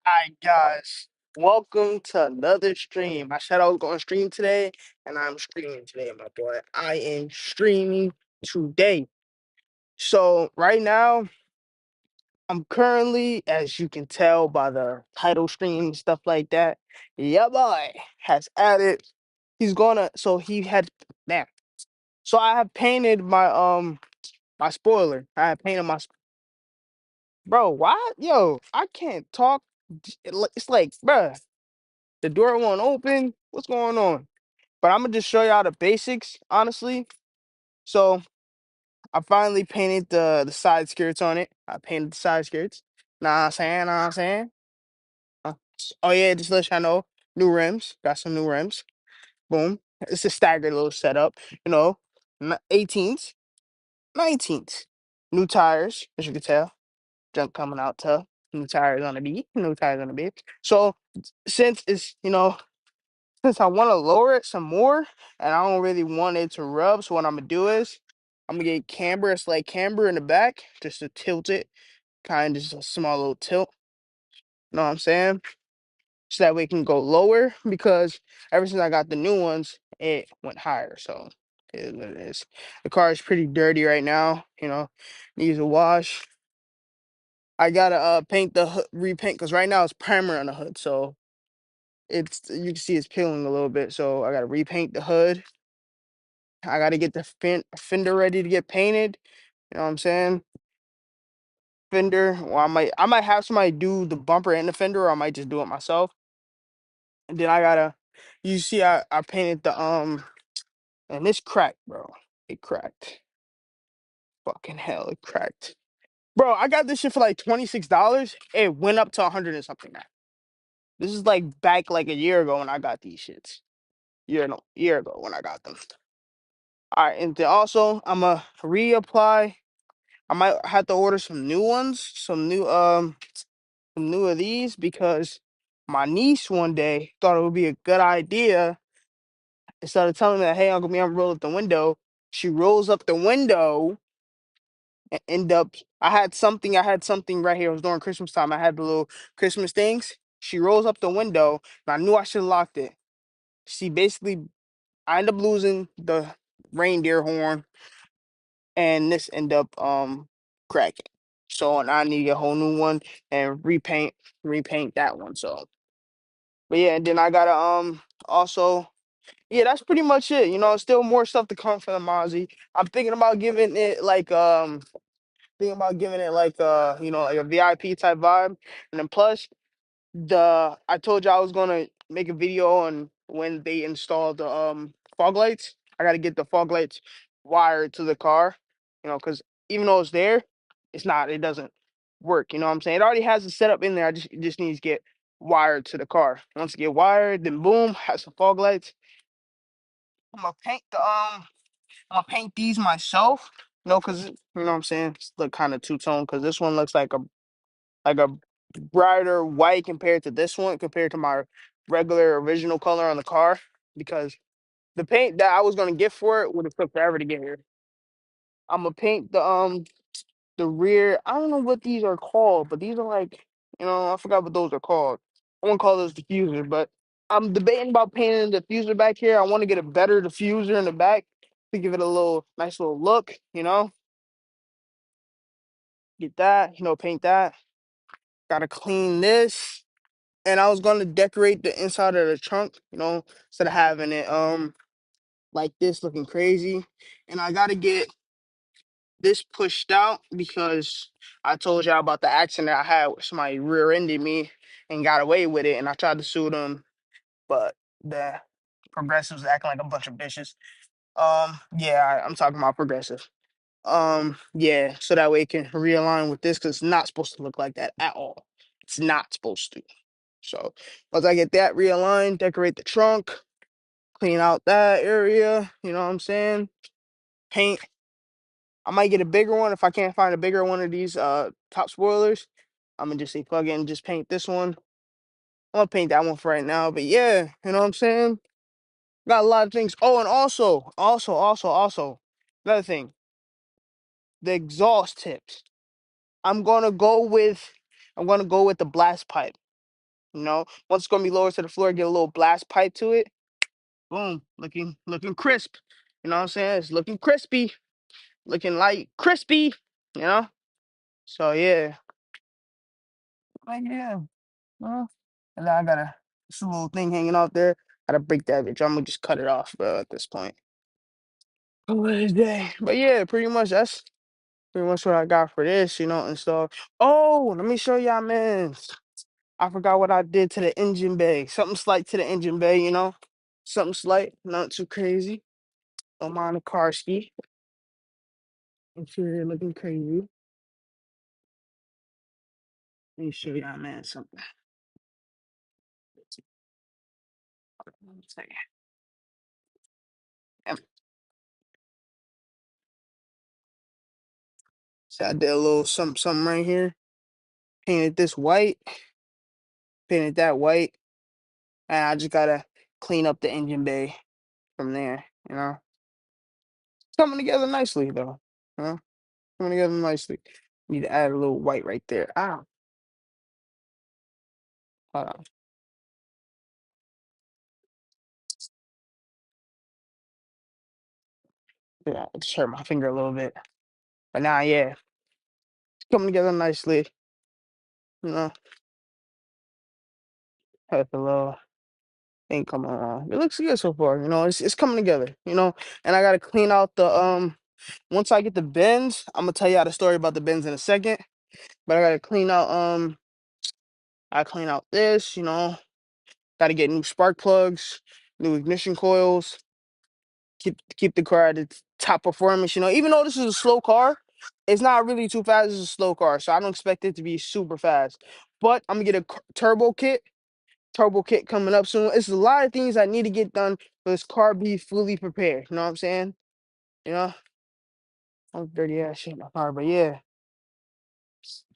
Hi guys, welcome to another stream. I said I was going to stream today, and I'm streaming today, my boy. I am streaming today. So right now, I'm currently, as you can tell by the title stream and stuff like that, yeah boy has added. He's gonna. So he had damn. So I have painted my spoiler. I have painted bro. Why, yo? I can't talk. It's like, bruh. The door won't open. What's going on? But I'm gonna just show y'all the basics, honestly. So I finally painted the side skirts on it. I painted the side skirts. Nah, I'm saying, nah, I'm saying. Oh yeah, just let y'all know. New rims. Got some new rims. Boom. It's a staggered little setup. You know, 18s, 19s. New tires, as you can tell. Junk coming out tough. New tires on the beat. New tires on the beat. So since it's since I want to lower it some more and I don't really want it to rub, so what I'm gonna do is I'm gonna get camber, a slight camber in the back just to tilt it, kind of just a small little tilt. Know what I'm saying? So that way it can go lower because ever since I got the new ones, it went higher. So it is what it is. The car is pretty dirty right now. Needs a wash. I gotta paint the hood, repaint because right now it's primer on the hood, so it's you can see it's peeling a little bit. So I gotta repaint the hood. I got to get the fender ready to get painted. You know what I'm saying? Fender. Well, I might have somebody do the bumper and the fender, or I might just do it myself. And then I gotta. You see, I painted and this cracked, bro. It cracked. Fucking hell, it cracked, bro. I got this shit for like $26. It went up to 100 and something now. This is like back like a year ago when I got these shits. Year ago when I got them. All right, and then also I'ma reapply. I might have to order some new ones, some new of these because my niece one day thought it would be a good idea instead of telling me that, hey, Uncle Me, I'm roll up the window. She rolls up the window and end up. I had something right here. It was during Christmas time. I had the little Christmas things. She rolls up the window, and I knew I should have locked it. She basically, I end up losing the reindeer horn and this end up cracking. So and I need to get a whole new one and repaint that one. So but yeah, and then I gotta also yeah, that's pretty much it. Still more stuff to come from the Mozzie. I'm thinking about giving it like like a VIP type vibe. And then plus I told you I was gonna make a video on when they install the fog lights. I gotta get the fog lights wired to the car, because even though it's there, it doesn't work. You know what I'm saying? It already has the setup in there. It just needs to get wired to the car. Once it get wired, then boom, has some fog lights. I'm gonna paint these myself. Cause you know what I'm saying? It's look kind of two-tone because this one looks like a brighter white compared to this one, compared to my regular original color on the car, because the paint that I was gonna get for it would have took forever to get here. I'm gonna paint the rear. I don't know what these are called, but these are like, I forgot what those are called. I won't call those diffuser, but I'm debating about painting the diffuser back here. I want to get a better diffuser in the back to give it a nice little look. Get that, paint that. Gotta clean this. And I was gonna decorate the inside of the trunk, instead of having it like this looking crazy. And I gotta get this pushed out because I told y'all about the accident I had where somebody rear-ended me and got away with it, and I tried to sue them, but the progressives acting like a bunch of bitches. Yeah, I'm talking about progressive. Yeah, so that way it can realign with this because it's not supposed to look like that at all. It's not supposed to. So once I get that realigned, decorate the trunk, clean out that area, you know what I'm saying? Paint. I might get a bigger one if I can't find a bigger one of these top spoilers. I'm gonna just say plug in, just paint this one. I'm gonna paint that one for right now. But yeah, you know what I'm saying? Got a lot of things. Oh, and also, another thing, the exhaust tips. I'm gonna go with I'm gonna go with the blast pipe. Once it's gonna be lowered to the floor, get a little blast pipe to it. Boom, looking crisp. You know what I'm saying? It's looking crispy, looking like crispy. You know. So yeah, like yeah. Well, and then I got this little thing hanging out there. Gotta break that bitch. I'm gonna just cut it off, bro. At this point. What is that? But yeah, pretty much that's pretty much what I got for this, and stuff. Oh, let me show y'all, man. I forgot what I did to the engine bay. Something slight to the engine bay. Something slight, not too crazy. Don't mind the car ski. Interior looking crazy. Let me show y'all, man, something. One second. Yep. So I did a little something right here. Painted this white, painted that white, and I just gotta clean up the engine bay from there. It's coming together nicely though. You know, coming together nicely. Need to add a little white right there. Hold on. Yeah, I just hurt my finger a little bit. But now, yeah, it's coming together nicely. You know, have a little thing coming along. It looks good so far. It's coming together. And I gotta clean out the Once I get the bends, I'm gonna tell you all the story about the bends in a second. But I gotta clean out I clean out this. Gotta get new spark plugs, new ignition coils, keep the car at its top performance. Even though this is a slow car, it's not really too fast. It's a slow car, so I don't expect it to be super fast. But I'm gonna get a turbo kit coming up soon. It's a lot of things I need to get done for this car be fully prepared. You know what I'm saying? You know, I'm dirty ass shit in my car, but yeah,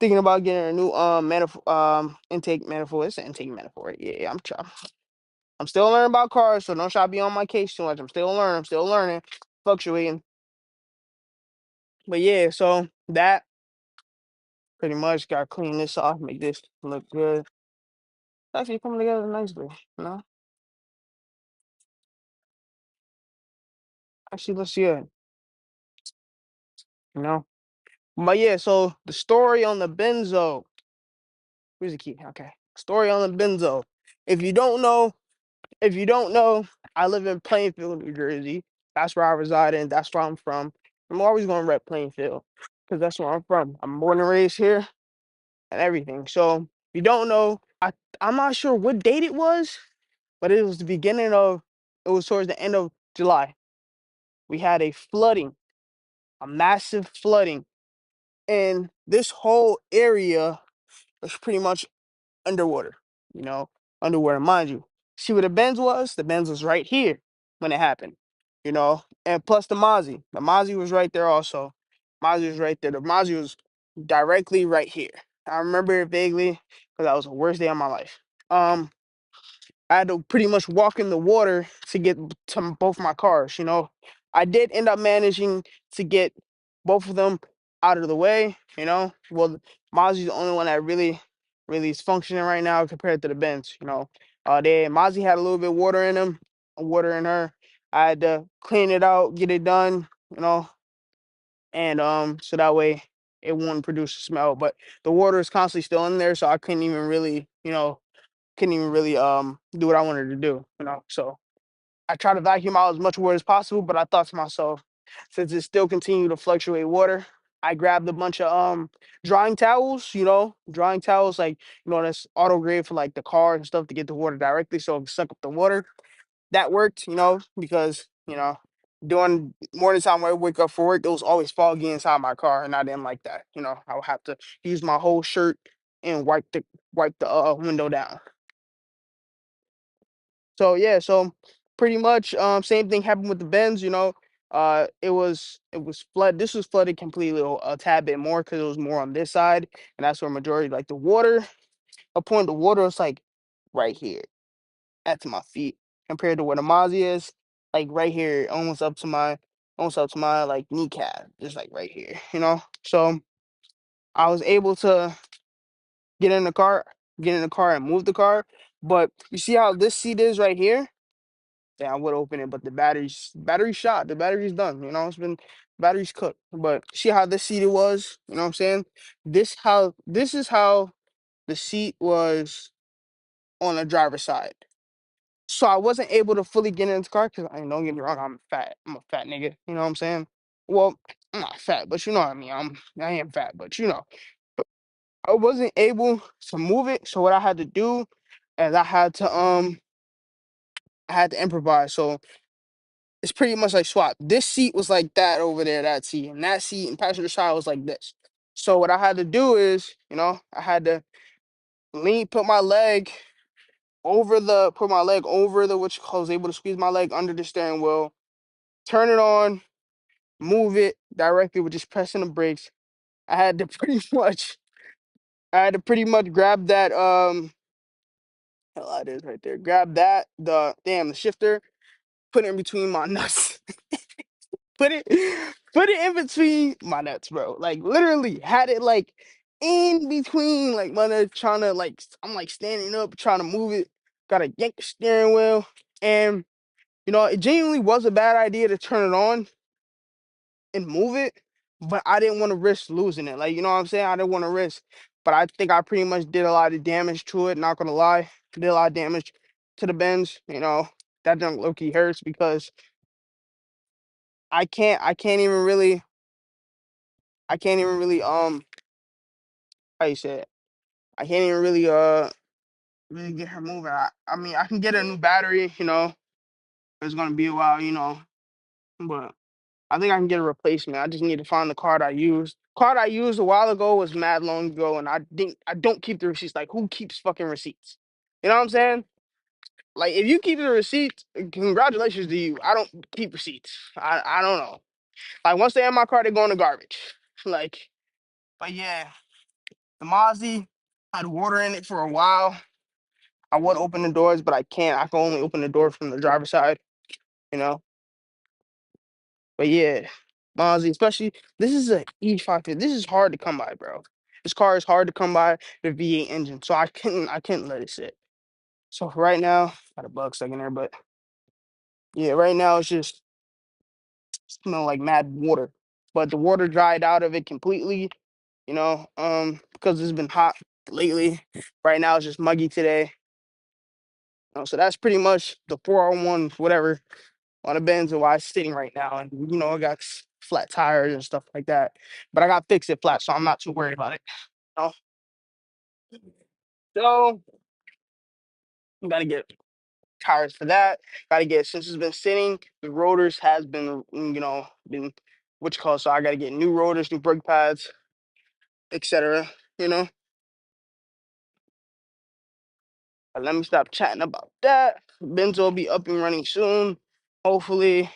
thinking about getting a new manifold intake manifold. It's an intake manifold, right? Yeah, I'm trying. I'm still learning about cars, so don't try to be on my case too much. I'm still learning. I'm still learning, fluctuating. But yeah, so that pretty much got to clean this off, make this look good. It's actually coming together nicely, you know. Actually looks good, you know. But yeah, so the story on the Benzo. Where's the key? Okay, story on the Benzo. If you don't know, if you don't know, I live in Plainfield, New Jersey. That's where I reside in. That's where I'm from. I'm always going to rep Plainfield because that's where I'm from. I'm born and raised here and everything. So if you don't know, I'm not sure what date it was, but it was the beginning of. It was towards the end of July. We had a flooding, a massive flooding, and this whole area was pretty much underwater. You know, underwater, mind you. See where the Benz was? The Benz was right here when it happened. And plus the Mozzie. The Mozzie was right there also. Mozzie was right there. The Mozzie was directly right here. I remember it vaguely because that was the worst day of my life. Um, I had to pretty much walk in the water to get to both my cars. I did end up managing to get both of them out of the way. Well, Mozzie's the only one that really is functioning right now compared to the Benz. Mozzie had a little bit of water in him, water in her. I had to clean it out, get it done. And so that way it wouldn't produce a smell. But the water is constantly still in there, so I couldn't even really do what I wanted to do. So I try to vacuum out as much water as possible, but I thought to myself, since it still continued to fluctuate water, I grabbed a bunch of drying towels, drying towels like that's auto grade for like the car and stuff to get the water directly so it suck up the water. That worked, because during morning time when I wake up for work, it was always foggy inside my car, and I didn't like that. I would have to use my whole shirt and wipe the window down. So yeah, so pretty much same thing happened with the Benz. It was flood. This was flooded completely a tad bit more because it was more on this side, and that's where majority like the water. A point the water was like right here at my feet compared to where the Mozzie is, like right here, almost up to my like kneecap, just like right here. So I was able to get in the car. get in the car and move the car. But you see how this seat is right here? Yeah, I would open it, but the battery's shot. The battery's done. You know, it's been battery's cooked. But see how this seat it was? You know what I'm saying? This is how the seat was on the driver's side. So I wasn't able to fully get in the car because I mean, don't get me wrong, I'm fat. I'm a fat nigga. You know what I'm saying? Well, I'm not fat, but you know what I mean. I am fat, but you know. I wasn't able to move it. So what I had to do is I had to improvise. So it's pretty much like swap. This seat was like that over there, that seat, and that seat and passenger side was like this. So what I had to do is, you know, I had to put my leg put my leg over the which I was able to squeeze my leg under the steering wheel, turn it on, move it directly with just pressing the brakes. I had to pretty much grab that hell it is right there. Grab that, the shifter, put it in between my nuts. Put it put it in between my nuts, bro. Like literally had it like in between like my nuts trying to I'm like standing up trying to move it. Gotta yank the steering wheel. And you know, it genuinely was a bad idea to turn it on and move it, but I didn't want to risk losing it. Like, you know what I'm saying? I didn't want to risk. But I think I pretty much did a lot of damage to it, not gonna lie. Did a lot of damage to the Benz, you know. That junk low-key hurts because I can't even really how you say it? I can't even really get her moving. I mean I can get a new battery, you know. It's gonna be a while, you know. But I think I can get a replacement. I just need to find the card I used. Card I used a while ago was mad long ago, and I don't keep the receipts. Like, who keeps fucking receipts? You know what I'm saying? Like, if you keep the receipts, congratulations to you. I don't keep receipts. I don't know. Like, once they in my car, they go in the garbage. Like, but yeah, the Mozzie had water in it for a while. I would open the doors, but I can't. I can only open the door from the driver's side. You know. But yeah, Mozzie, especially this is a E550. This is hard to come by, bro. This car is hard to come by the V8 engine, so I couldn't let it sit. So for right now, got a bug stuck in there, but yeah, right now it's just smell like mad water. But the water dried out of it completely, you know, because it's been hot lately. Right now it's just muggy today. So that's pretty much the 401 whatever on the Benz and why it's sitting right now. And you know, I got flat tires and stuff like that. But I got fix it flat, so I'm not too worried about it. You know? So gotta get tires for that. Gotta get since it's been sitting, the rotors has been been which call so I gotta get new rotors, new brake pads, etc. You know. But let me stop chatting about that. Benz will be up and running soon. Hopefully,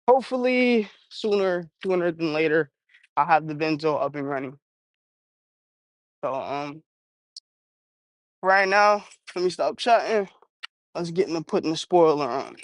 hopefully sooner than later, I'll have the Benzo up and running. So right now, let me stop chatting. Let's get into putting the spoiler on.